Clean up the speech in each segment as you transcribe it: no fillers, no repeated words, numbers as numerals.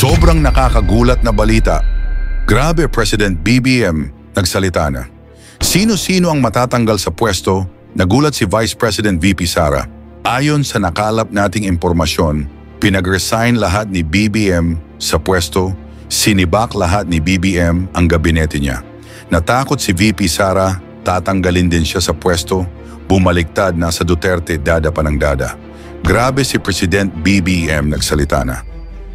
Sobrang nakakagulat na balita. Grabe, President BBM nagsalita na. Sino-sino ang matatanggal sa pwesto? Nagulat si Vice President VP Sara. Ayon sa nakalap nating impormasyon, pinag-resign lahat ni BBM sa pwesto, sinibak lahat ni BBM ang gabinete niya. Natakot si VP Sara, tatanggalin din siya sa pwesto, bumaliktad na sa Duterte dada pa ng dada. Grabe si President BBM nagsalita na.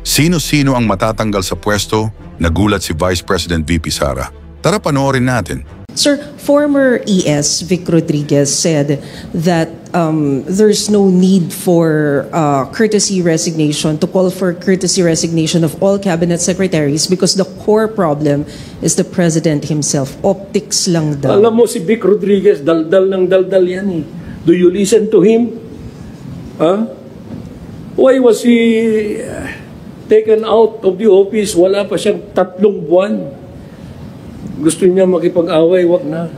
Sino-sino ang matatanggal sa pwesto? Nagulat si Vice President VP Sara. Tara panoorin natin. Sir, former ES Vic Rodriguez said that there's no need for courtesy resignation, to call for courtesy resignation of all cabinet secretaries because the core problem is the president himself. Optics lang daw. Alam mo si Vic Rodriguez, daldal ng daldal yan eh. Do you listen to him? Huh? Why was he taken out of the office? Wala pa siyang 3 buwan. Gusto niya makipag-away, wag na.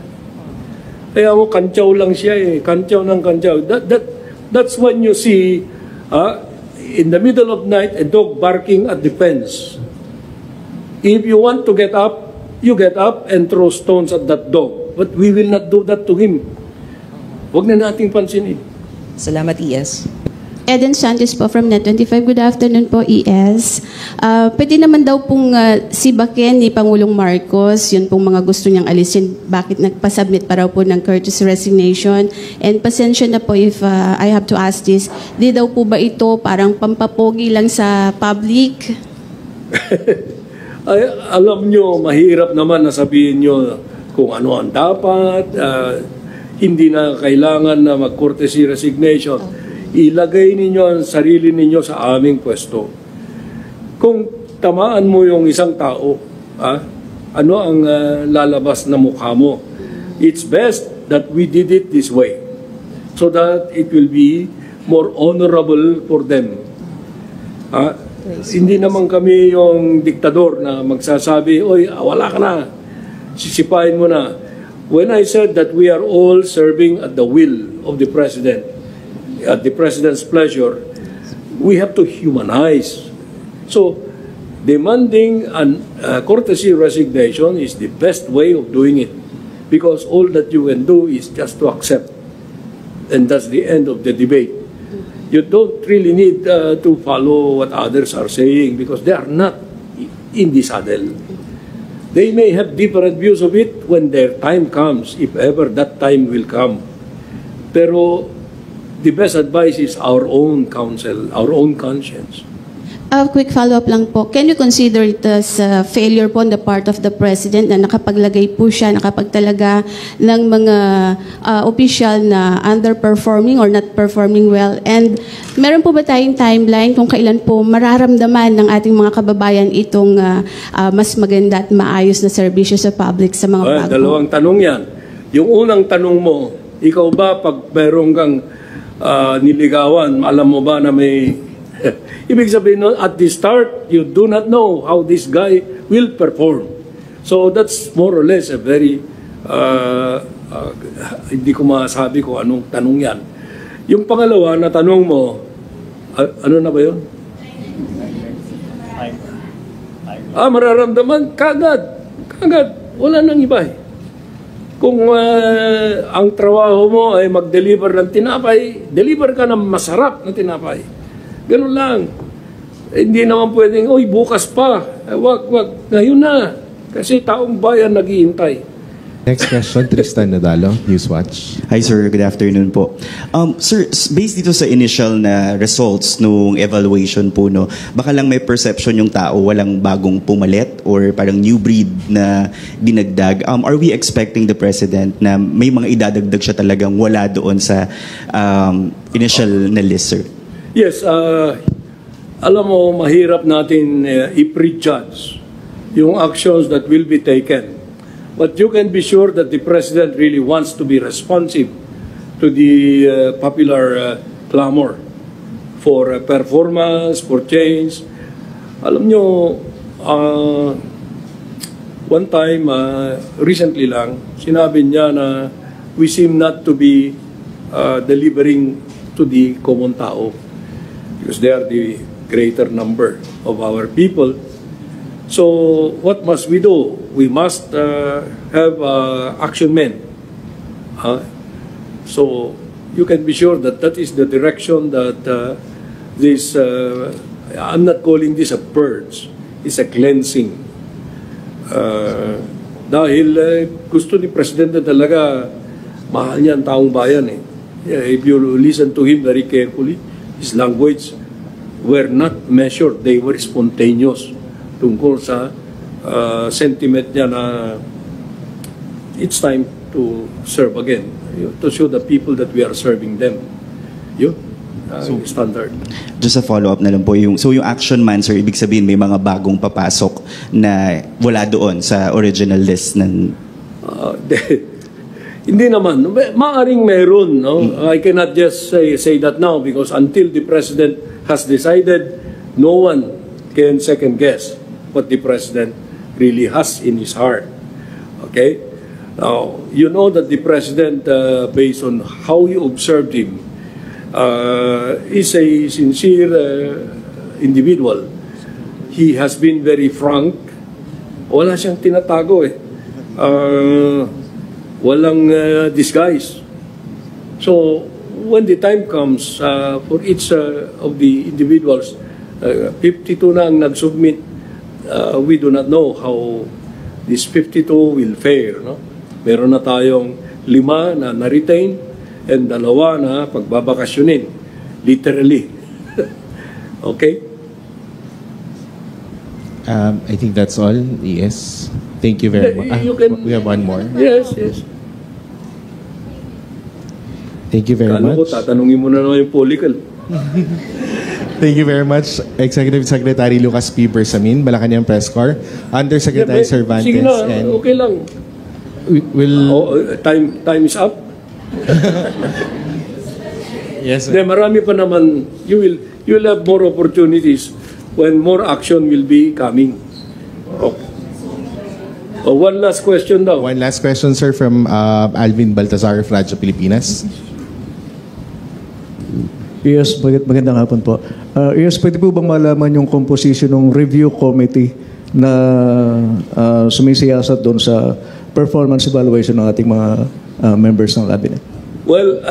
Kaya mo, kantsaw lang siya eh. Kantsaw ng kantsaw. That's when you see, in the middle of night, a dog barking at the fence. If you want to get up, you get up and throw stones at that dog. But we will not do that to him. Wag na nating pansinin. Salamat, ES. Eden Santos po from Net25. Good afternoon po, ES. Pwede naman daw pong sibakin ni Pangulong Marcos, yun pong mga gusto niyang alisin, bakit nagpasubmit pa raw po ng courtesy resignation. And pasensya na po if I have to ask this, di daw po ba ito parang pampapogi lang sa public? Ay, alam nyo, mahirap naman na sabihin nyo kung ano ang dapat, hindi na kailangan na mag-courtesy resignation. Ilagay ninyo ang sarili ninyo sa aming pwesto. Kung tamaan mo yung isang tao, ano ang lalabas na mukha mo? It's best that we did it this way so that it will be more honorable for them. Hindi naman kami yung diktador na magsasabi, oy, wala ka na, sisipain mo na. When I said that we are all serving at the will of the President, at the President's pleasure, we have to humanize. So, demanding a courtesy resignation is the best way of doing it, because all that you can do is just to accept, and that's the end of the debate. You don't really need to follow what others are saying because they are not in the saddle. They may have different views of it when their time comes, if ever that time will come. Pero the best advice is our own counsel, our own conscience. A quick follow-up lang po. Can you consider it as a failure po on the part of the President na nakapaglagay po siya, nakapagtalaga ng mga official na underperforming or not performing well? And meron po ba tayong timeline kung kailan po mararamdaman ng ating mga kababayan itong mas maganda at maayos na serbisyo sa public sa mga bago? Dalawang tanong yan. Yung unang tanong mo, ikaw ba pag meron kang niligawan, alam mo ba na may ibig sabihin no, at the start you do not know how this guy will perform, so that's more or less a very hindi ko masabi ko anong tanong yan. Yung pangalawa na tanong mo, ano na ba yun? Mararamdaman kagad, wala nang iba eh. Kung ang trabaho mo ay mag-deliver ng tinapay, deliver ka ng masarap na tinapay. Ganun lang. Hindi naman pwedeng, oy, bukas pa. Wag. Ngayon na. Kasi taong bayan naghihintay. Next question, Tristan Nadalo, Newswatch. Hi sir, good afternoon po. Sir, based dito sa initial na results nung evaluation po, no, baka lang may perception yung tao, walang bagong pumalit or parang new breed na dinagdag. Are we expecting the President na may mga idadagdag siya talagang wala doon sa initial na list, sir? Yes, alam mo, mahirap natin i-prejudge yung actions that will be taken. But you can be sure that the President really wants to be responsive to the popular clamor for performance, for change. Alam nyo, one time, recently lang, sinabi niya na we seem not to be delivering to the common tao because they are the greater number of our people. So what must we do? We must have action men. So you can be sure that that is the direction that this, I'm not calling this a purge, it's a cleansing. Dahil gusto ni Presidente talaga, mahal niya ang taong bayan eh. If you listen to him very carefully, his language were not measured, they were spontaneous tungkol sa sentiment niya na it's time to serve again, to show the people that we are serving them. Yun, standard. Just a follow-up na lang po. Yung action man, sir, ibig sabihin may mga bagong papasok na wala doon sa original list ng... Hindi naman. Maaring meron. No? I cannot just say that now because until the President has decided, no one can second-guess what the President really has in his heart. Okay? Now, you know that the President, based on how you observed him, is a sincere individual. He has been very frank. Wala siyang tinatago eh. Walang disguise. So, when the time comes for each of the individuals, 52 na ang nag-submit, we do not know how this 52 will fare. No? Meron na tayong 5 na na-retain and 2 na pagbabakasyonin. Literally. Okay? I think that's all. Yes. Thank you very much. We have one more. Yes, yes. Thank you very much. Tatanungin mo na naman yung political. Thank you very much, Executive Secretary Lucas P. Bersamin, Malacanang Press Corps, Undersecretary Cervantes. Sige na, and okay lang. Time is up. Yes, De, marami pa naman. You will have more opportunities when more action will be coming. Okay. One last question daw. One last question, sir, from Alvin Baltazar of Radyo Pilipinas. Yes, magandang hapon po. Yes, pwede po bang malaman yung composition ng review committee na sumisiyasat doon sa performance evaluation ng ating mga members ng cabinet? Well,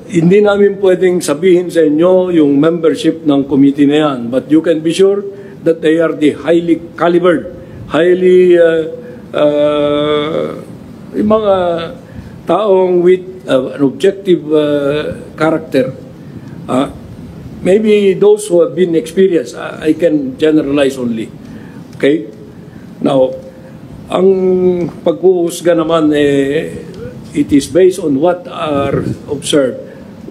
hindi namin pwedeng sabihin sa inyo yung membership ng committee na yan, but you can be sure that they are the highly calibered, highly yung mga taong with an objective character. Maybe those who have been experienced, I can generalize only. Okay? Now, ang pag-uusga naman, it is based on what are observed,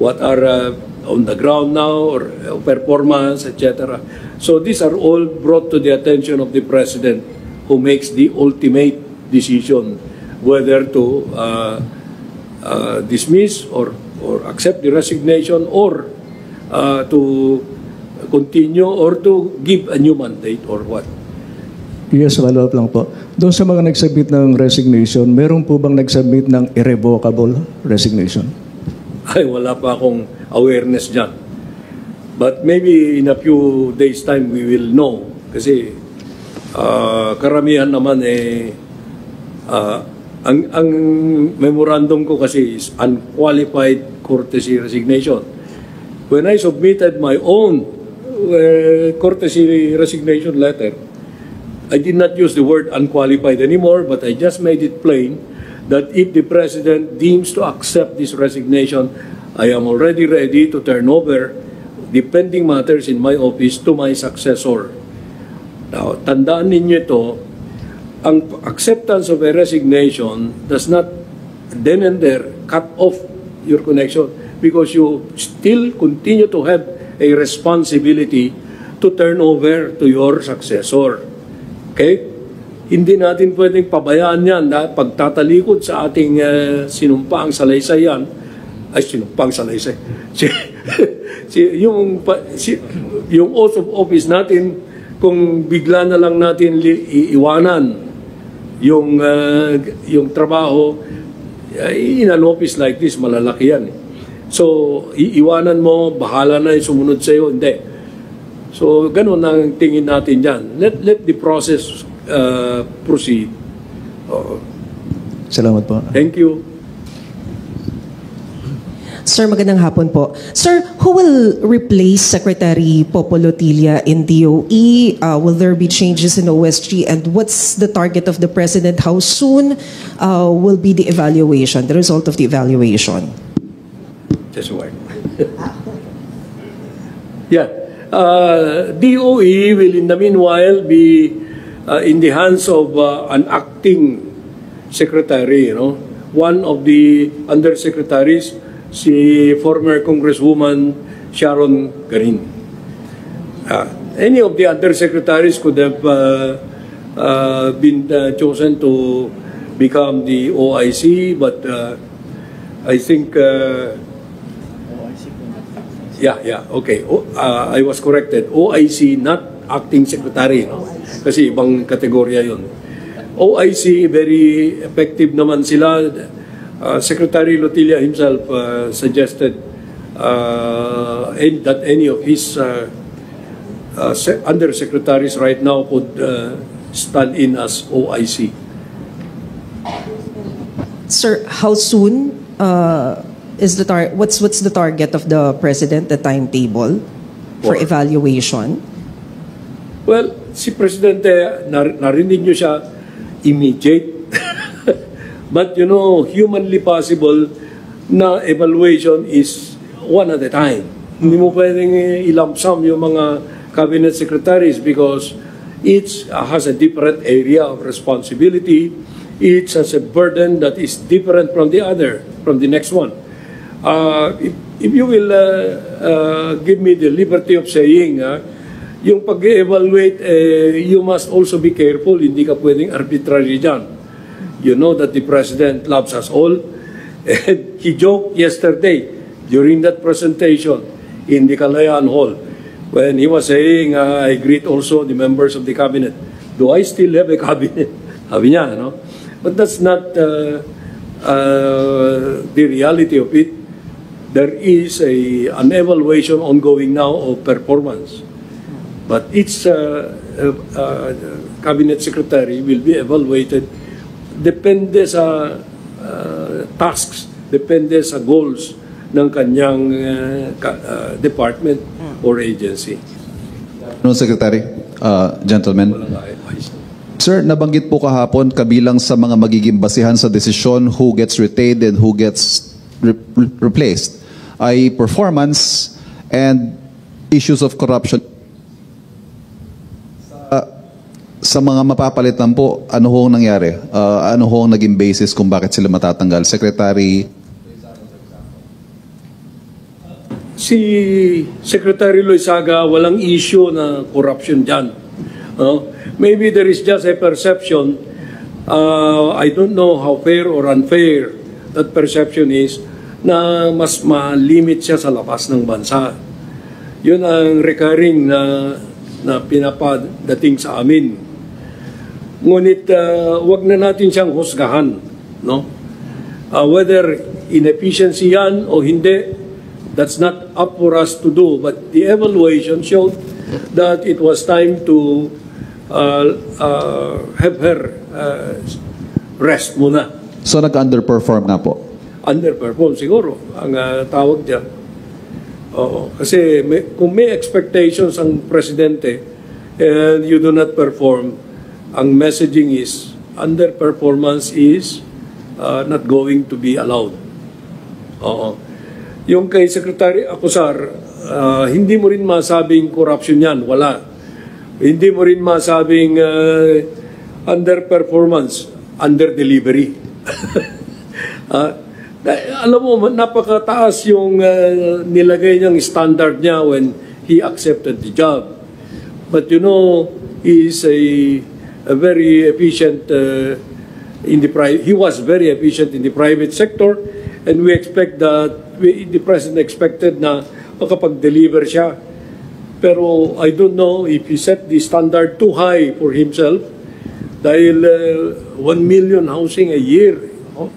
what are on the ground now, or performance, etc. So these are all brought to the attention of the President, who makes the ultimate decision whether to dismiss or accept the resignation or to continue or to give a new mandate or what. Yes, follow-up lang po. Doon sa mga nagsubmit ng resignation, meron po bang nagsubmit ng irrevocable resignation? Ay, wala pa akong awareness dyan. But maybe in a few days' time we will know. Kasi karamihan naman ang memorandum ko kasi is unqualified courtesy resignation. When I submitted my own courtesy resignation letter, I did not use the word unqualified anymore, but I just made it plain that if the President deems to accept this resignation, I am already ready to turn over the pending matters in my office to my successor. Now, tandaan ninyo ito, ang acceptance of a resignation does not then and there cut off your connection because you still continue to have a responsibility to turn over to your successor. Okay? Hindi natin pwedeng pabayaan yan na pagtatalikod sa ating sinumpaang salaysay yan. Ay, sinumpaang salaysay. Yung oath of office natin, kung bigla na lang natin iiwanan yung trabaho, in an office like this, malalaki yan. So, iiwanan mo, bahala na yung sumunod sa'yo. Hindi. So, ganun ang tingin natin dyan. Let the process proceed. Salamat po. Thank you. Sir, magandang hapon po. Sir, who will replace Secretary Popo Lotilla in DOE? Will there be changes in OSG? And what's the target of the President? How soon will be the evaluation, the result of the evaluation? Just wait. Yeah. DOE will in the meanwhile be in the hands of an acting secretary, you know. One of the undersecretaries, si former Congresswoman Sharon Garin. Any of the undersecretaries could have been chosen to become the OIC, but I think okay. I was corrected. OIC, not acting secretary, no? Kasi ibang kategorya yun. OIC, very effective naman sila. Secretary Lotilla himself suggested that any of his undersecretaries right now could stand in as OIC. Sir, how soon is the what's the target of the President, the timetable for evaluation? Well, si Presidente, narinig nyo siya, immediate. But you know, humanly possible na evaluation is one at a time. Hindi mo pwedeng i-lump sum yung mga cabinet secretaries because each has a different area of responsibility. Each has a burden that is different from the other, from the next one. If you will give me the liberty of saying, yung pag-evaluate, you must also be careful. Hindi ka pwedeng arbitrary dyan. You know that the President loves us all. And he joked yesterday during that presentation in the Kalayaan Hall when he was saying, I greet also the members of the cabinet. Do I still have a cabinet? Sabi niya, no? But that's not the reality of it. There is an evaluation ongoing now of performance. But each cabinet secretary will be evaluated depende sa tasks, depende sa goals ng kanyang department or agency. No, Secretary, gentlemen. Sir, nabanggit po kahapon kabilang sa mga magiging basihan sa desisyon who gets retained and who gets replaced ay performance and issues of corruption. Sa mga mapapalitan po, ano hong nangyari? Ano hong naging basis kung bakit sila matatanggal? Secretary? Si Secretary Loizaga, walang issue na corruption dyan. Maybe there is just a perception, I don't know how fair or unfair that perception is, na mas ma-limit siya sa labas ng bansa. Yun ang recurring na pinapadating sa amin. Ngunit wag na natin siyang husgahan, no? Whether inefficiency yan o hindi, that's not up for us to do. But the evaluation showed that it was time to have her rest muna. So nag-underperform nga po? Underperform siguro ang tawag dyan. Oo. Kasi kung may expectations ang presidente and you do not perform, ang messaging is underperformance is not going to be allowed. Oo. Yung kay Secretary Acosar, hindi mo rin masabing corruption yan. Wala. Hindi mo rin masabing underperformance, under-delivery. Alam mo, napakataas yung nilagay niyang standard niya when he accepted the job. But you know, he is a very efficient he was very efficient in the private sector, and we expect that the President expected na makapag-deliver siya. Pero I don't know if he set the standard too high for himself dahil 1 million housing a year,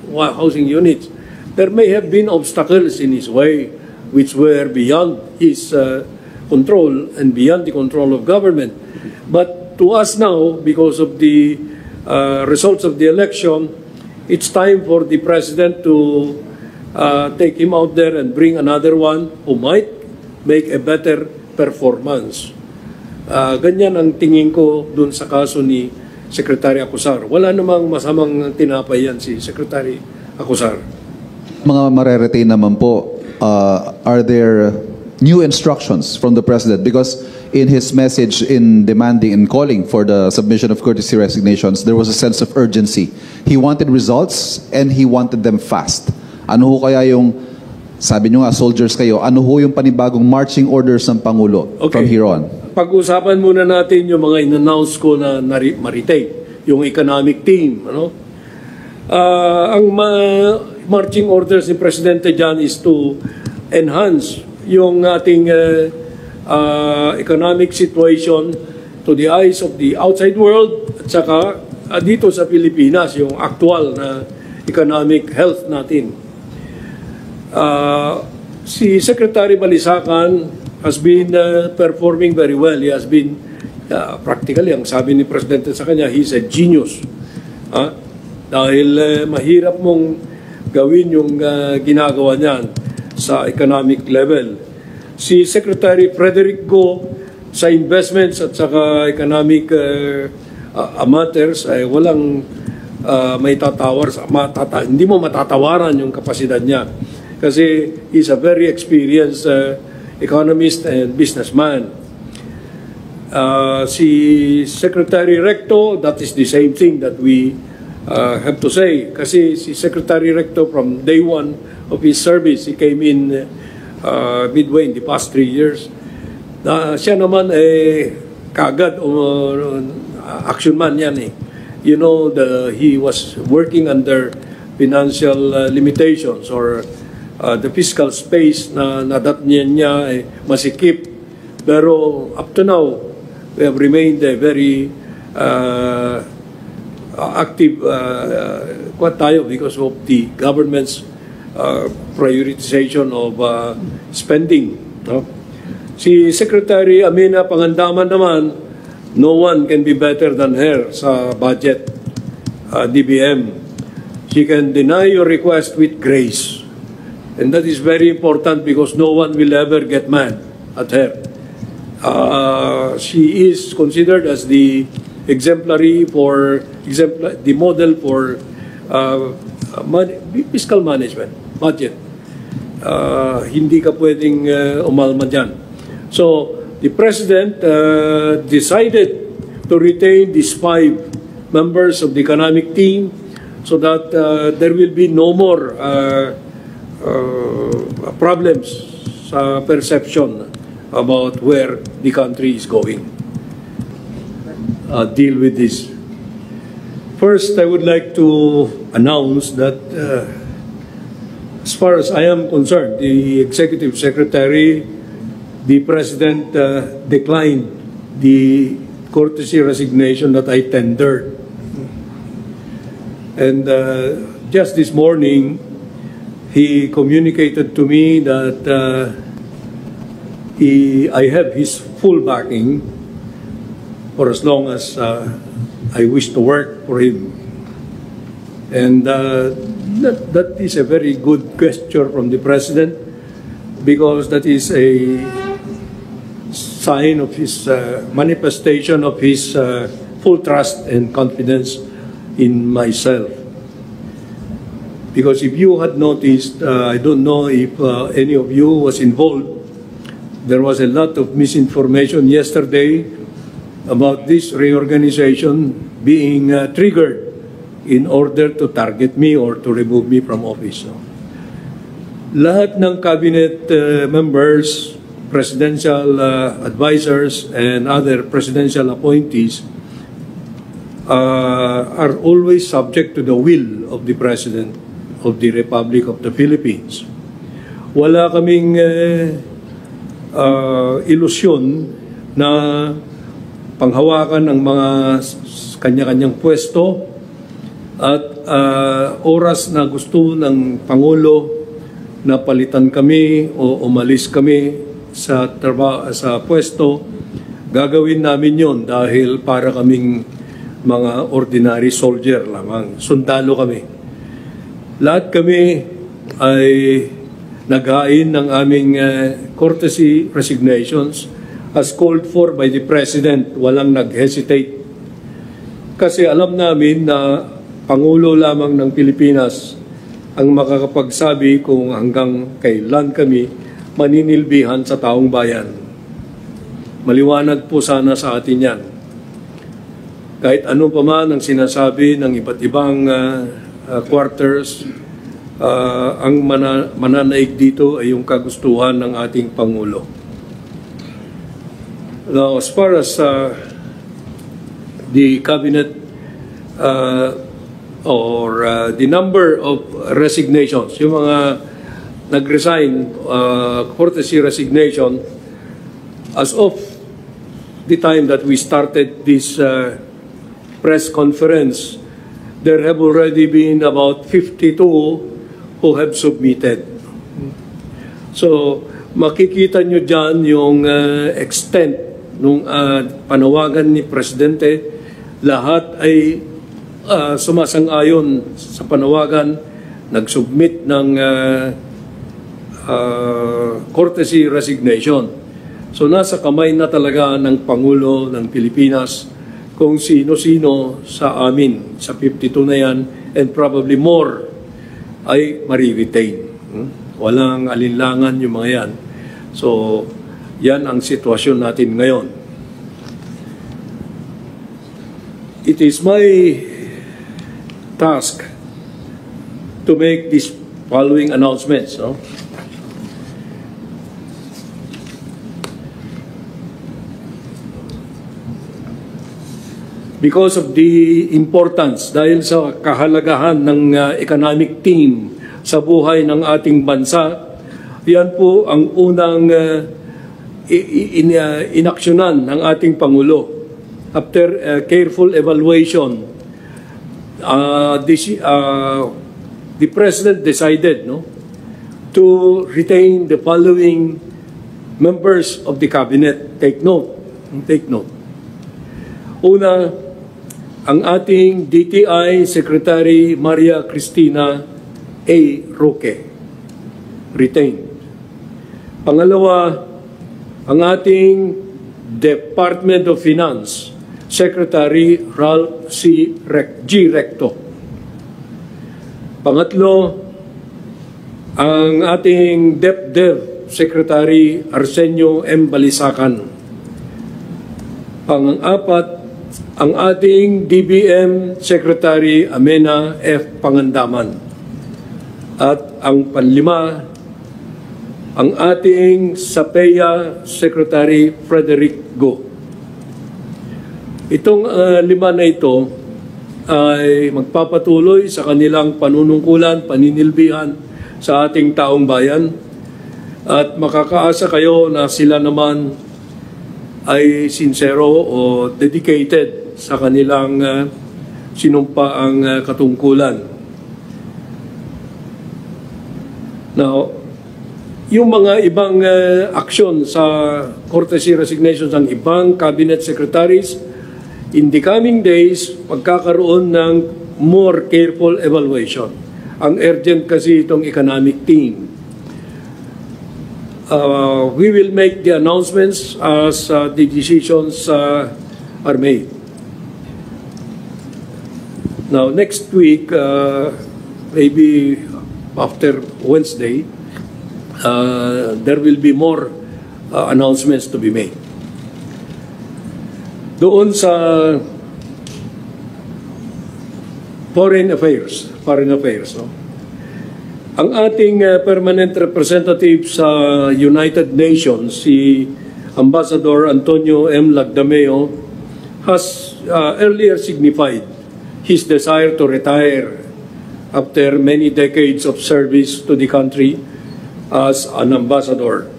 housing units. There may have been obstacles in his way which were beyond his control and beyond the control of government. But to us now, because of the results of the election, it's time for the President to take him out there and bring another one who might make a better performance. Ganyan ang tingin ko dun sa kaso ni Secretary Acuzar. Wala namang masamang tinapay yan si Secretary Acuzar. Mga mareretain naman po, are there new instructions from the President? Because in his message in demanding and calling for the submission of courtesy resignations, there was a sense of urgency. He wanted results and he wanted them fast. Ano ho kaya yung, sabi nyo nga, soldiers kayo, ano ho yung panibagong marching orders ng Pangulo from here on? Pag-usapan muna natin yung mga in-announce ko na maritain, yung economic team. Ano? Ang marching orders ni Presidente dyan is to enhance yung ating economic situation to the eyes of the outside world at saka dito sa Pilipinas, yung actual na economic health natin. Si Secretary Balisacan has been performing very well. He has been, practically, ang sabi ni Presidente sa kanya, he's a genius. Dahil mahirap mong gawin yung ginagawa niyan sa economic level. Si Secretary Frederick Go sa investments at saka economic matters ay walang may tatawar, hindi mo matatawaran yung kapasidad niya. Kasi he's a very experienced economist and businessman. Si Secretary Recto, that is the same thing that we have to say. Kasi si Secretary Recto, from day one of his service, he came in midway in the past 3 years. Siya naman kaagad action man yan eh. You know, he was working under financial limitations or the fiscal space na nadatnyan niya masikip. Pero up to now, we have remained very active tayo because of the government's prioritization of spending. No? Si Secretary Amina Pangandaman naman, no one can be better than her sa budget, DBM. She can deny your request with grace. And that is very important because no one will ever get mad at her. She is considered as the the model for fiscal management, budget. Hindi ka pwedeng umalma dyan. So, the President decided to retain these 5 members of the economic team so that there will be no more problems sa perception about where the country is going. Deal with this. First, I would like to announce that as far as I am concerned, the Executive Secretary, the President declined the courtesy resignation that I tendered. And just this morning, he communicated to me that I have his full backing for as long as I wish to work for him. And that is a very good gesture from the President because that is a sign of his manifestation of his full trust and confidence in myself. Because if you had noticed, I don't know if any of you was involved, there was a lot of misinformation yesterday about this reorganization being triggered in order to target me or to remove me from office. Lahat ng cabinet members, presidential advisors, and other presidential appointees are always subject to the will of the President of the Republic of the Philippines. Wala kaming ilusyon na panghawakan ng mga kanya-kanyang pwesto at oras na gusto ng Pangulo na palitan kami o umalis kami, sa pwesto, gagawin namin yon dahil para kaming mga ordinary soldier lamang, sundalo kami. Lahat kami ay naghain ng aming courtesy resignations as called for by the President. Walang nag-hesitate. Kasi alam namin na Pangulo lamang ng Pilipinas ang makakapagsabi kung hanggang kailan kami maninilbihan sa taong bayan. Maliwanag po sana sa atin yan. Kahit ano pa man ang sinasabi ng iba't ibang quarters, ang mananaig dito ay yung kagustuhan ng ating Pangulo. Now, as far as the cabinet the number of resignations, yung mga nag-resign, courtesy resignation, as of the time that we started this press conference, there have already been about 52 who have submitted. So, makikita nyo dyan yung extent ng panawagan ni Presidente. Lahat ay sumasang-ayon sa panawagan, nag-submit ng courtesy resignation. So, nasa kamay na talaga ng Pangulo ng Pilipinas kung sino-sino sa amin, sa 52 na yan, and probably more, ay mariretain. Walang alinlangan yung mga yan. So, yan ang sitwasyon natin ngayon. It is my task to make these following announcements. No? Because of the importance, dahil sa kahalagahan ng economic team sa buhay ng ating bansa, yan po ang unang inaksyonan ng ating Pangulo. After careful evaluation, the President decided to retain the following members of the Cabinet. Take note. Una, ang ating DTI Secretary Maria Cristina A. Roque, retained. Pangalawa, ang ating Department of Finance Secretary Ralph G. Recto. Pangatlo, ang ating DepDev Secretary Arsenio M. Balisacan. Pang-apat, ang ating DBM Secretary Amena F. Pangandaman. At ang panlima, ang ating SAPEA Secretary Frederick Go. Itong lima na ito ay magpapatuloy sa kanilang panunungkulan, paninilbihan sa ating taong bayan, at makakaasa kayo na sila naman ay sincero o dedicated sa kanilang sinumpaang katungkulan. Now, yung mga ibang aksyon sa courtesy resignations ng ibang cabinet secretaries, in the coming days, magkakaroon ng more careful evaluation. Ang urgent kasi itong economic team. We will make the announcements as the decisions are made. Now, next week, maybe after Wednesday, there will be more announcements to be made. Doon sa foreign affairs, no? Ang ating permanent representative sa United Nations, si Ambassador Antonio M. Lagdameo, has earlier signified his desire to retire after many decades of service to the country as an ambassador.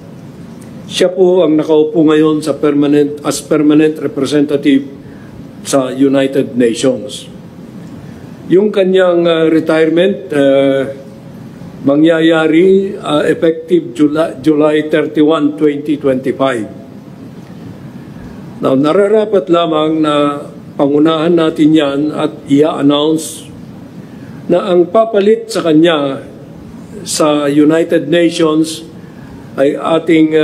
Siya po ang nakaupo ngayon sa permanent representative sa United Nations. Yung kanyang retirement mangyayari effective July 31, 2025. Now, nararapat lamang na pangunahan natin yan at i-announce na ang papalit sa kanya sa United Nations ay ating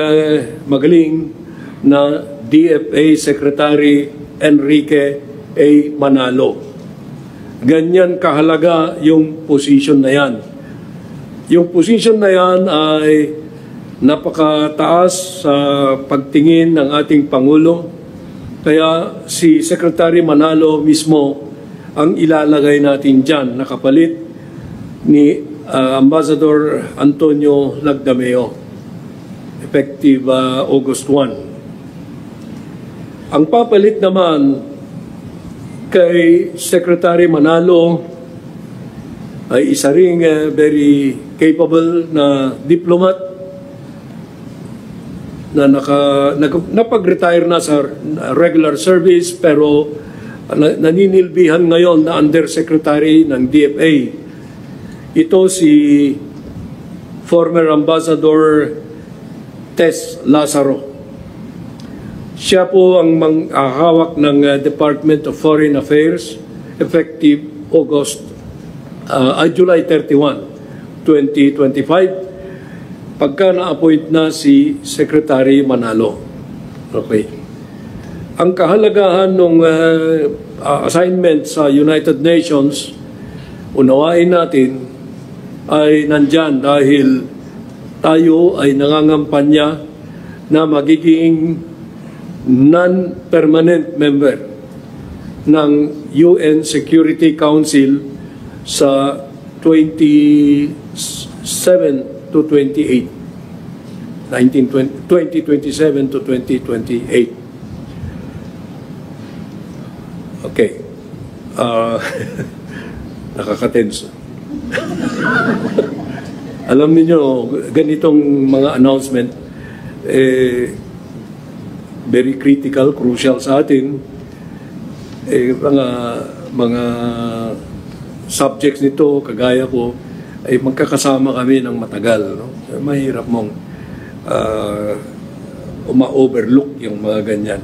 magaling na DFA Secretary Enrique A. Manalo. Ganyan kahalaga yung position na yan. Yung position na yan ay napakataas sa pagtingin ng ating Pangulo. Kaya si Secretary Manalo mismo ang ilalagay natin dyan, nakapalit ni Ambassador Antonio Lagdameo, effective August 1. Ang papalit naman kay Secretary Manalo ay isa ring very capable na diplomat na napag-retire na sa regular service pero naninilbihan ngayon na Undersecretary ng DFA. Ito si former Ambassador Tess Lazaro. Siya po ang hawak ng Department of Foreign Affairs effective July 31, 2025 pagka na-appoint na si Secretary Manalo. Okay. Ang kahalagahan ng assignment sa United Nations, unawain natin, ay nandyan dahil tayo ay nangangampanya na magiging non-permanent member ng UN Security Council sa 27 to 28, 2027 to 2028. Okay. Nakakatense. Alam niyo, ganitong mga announcement, very critical, crucial sa atin. Mga subjects nito, kagaya ko, ay magkakasama kami ng matagal. No? Mahirap mong ma-overlook yung mga ganyan.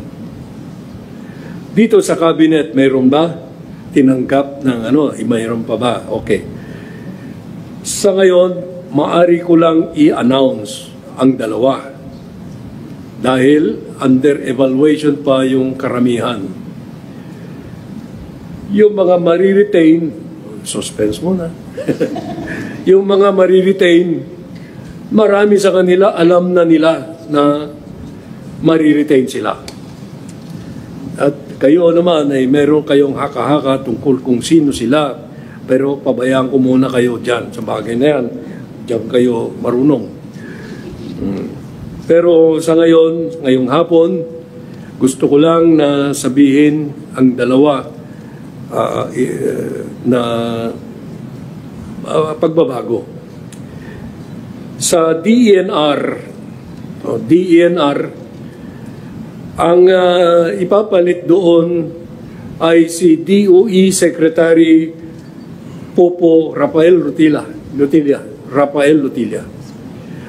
Dito sa cabinet, mayroon ba? Tinanggap ng mayroon pa ba? Okay. Sa ngayon, maari ko lang i-announce ang dalawa. Dahil under evaluation pa yung karamihan. Yung mga mariretain, suspense muna. Yung mga mariretain, marami sa kanila alam na nila na mariretain sila. At kayo naman ay meron kayong haka-haka tungkol kung sino sila. Pero pabayaan ko muna kayo dyan. Sa bagay na yan, dyan kayo marunong. Pero sa ngayong hapon, gusto ko lang na sabihin ang dalawa na pagbabago. Sa DENR, ang ipapalit doon ay si DOE Secretary Popo Rafael Lutilla.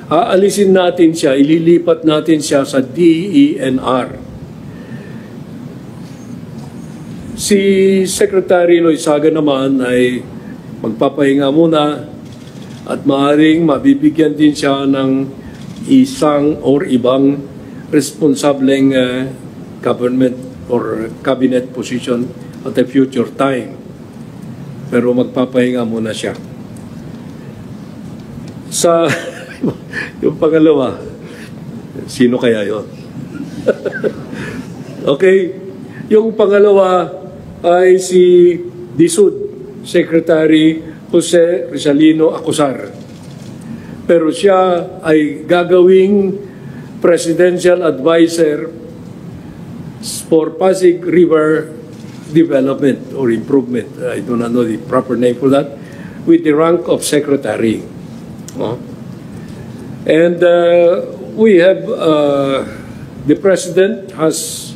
Aalisin natin siya, ililipat natin siya sa DENR. Si Secretary Loizaga naman ay magpapahinga muna at maaaring mabibigyan din siya ng isang or ibang responsableng government or cabinet position at a future time. Pero magpapahinga muna siya. Sa yung pangalawa, sino kaya yon? Okay, yung pangalawa ay si DSUD, Secretary Jose Rizalino Acosar. Pero siya ay gagawing Presidential Advisor for Pasig River Development or Improvement. I do not know the proper name for that, with the rank of Secretary. And we have, the President has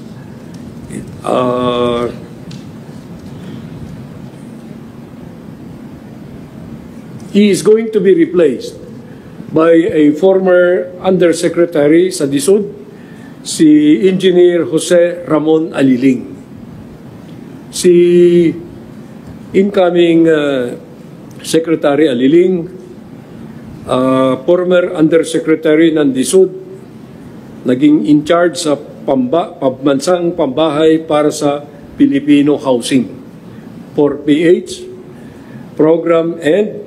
he is going to be replaced by a former undersecretary sa DSUD, si Engineer Jose Ramon Aliling. Si incoming Secretary Aliling, former undersecretary ng DSUD, naging in charge sa pambansang pambahay para sa Filipino Housing for PH Program and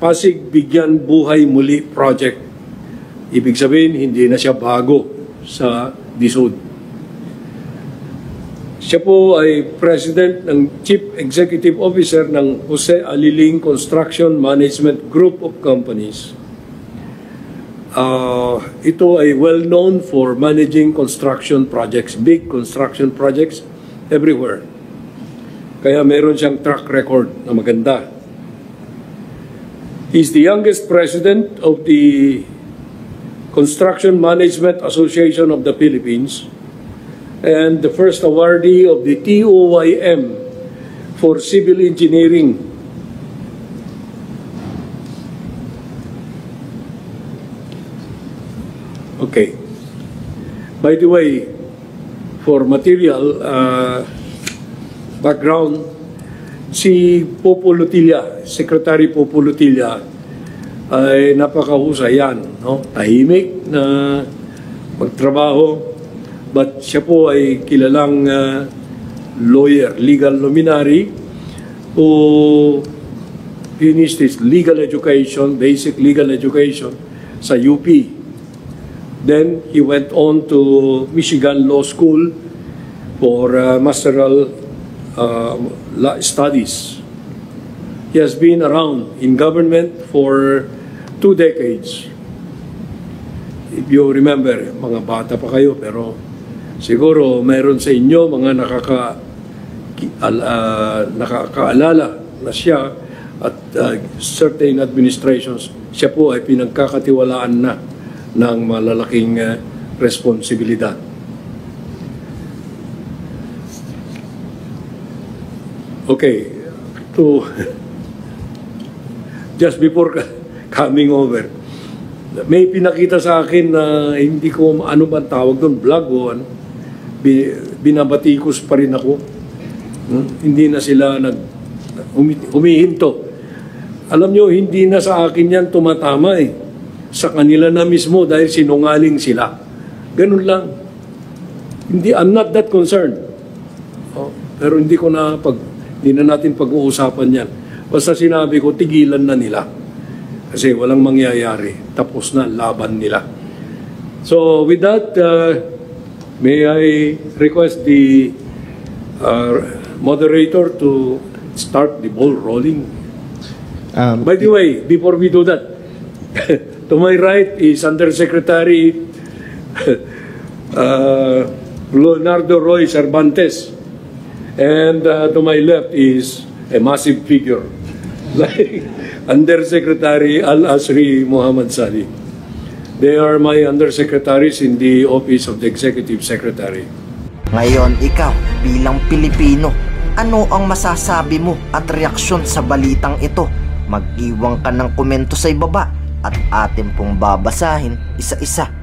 Pasig Bigyan Buhay Muli Project. Ibig sabihin, hindi na siya bago sa DSUD. Siya po ay President ng Chief Executive Officer ng Jose Aliling Construction Management Group of Companies. Ito ay well known for managing construction projects, big construction projects everywhere. Kaya meron siyang track record na maganda. He's the youngest president of the Construction Management Association of the Philippines and the first awardee of the TOYM for civil engineering. Okay. By the way, for material background, si Popo Lutilla, Secretary Popo Lutilla, ay napakahusay yan, no? Tahimik na magtrabaho, but siya po ay kilalang lawyer, legal luminary, who finished his legal education, basic legal education sa UP. Then he went on to Michigan Law School for masteral studies. He has been around in government for 2 decades. If you remember, mga bata pa kayo, pero siguro mayroon sa inyo mga nakakaalala na siya at certain administrations, siya po ay pinagkakatiwalaan na ng malalaking responsibilidad. Okay, just before coming over, may pinakita sa akin na hindi ko ano ba tawag doon, vlog o ano, binabatikos pa rin ako. Hindi na sila humihinto. Alam nyo, hindi na sa akin yan tumatama eh. Sa kanila na mismo dahil sinungaling sila. Ganun lang. I'm not that concerned. Pero hindi na natin pag-uusapan yan. Basta sinabi ko, tigilan na nila. Kasi walang mangyayari. Tapos na laban nila. So with that, may I request the moderator to start the ball rolling. By the way, before we do that, to my right is Undersecretary Leonardo Roy Cervantes. And to my left is a massive figure, like Undersecretary Al-Asri Muhammad Sali. They are my undersecretaries in the Office of the Executive Secretary. Ngayon, ikaw, bilang Pilipino, ano ang masasabi mo at reaksyon sa balitang ito? Mag-iwan ka ng komento sa ibaba at atin pong babasahin isa-isa.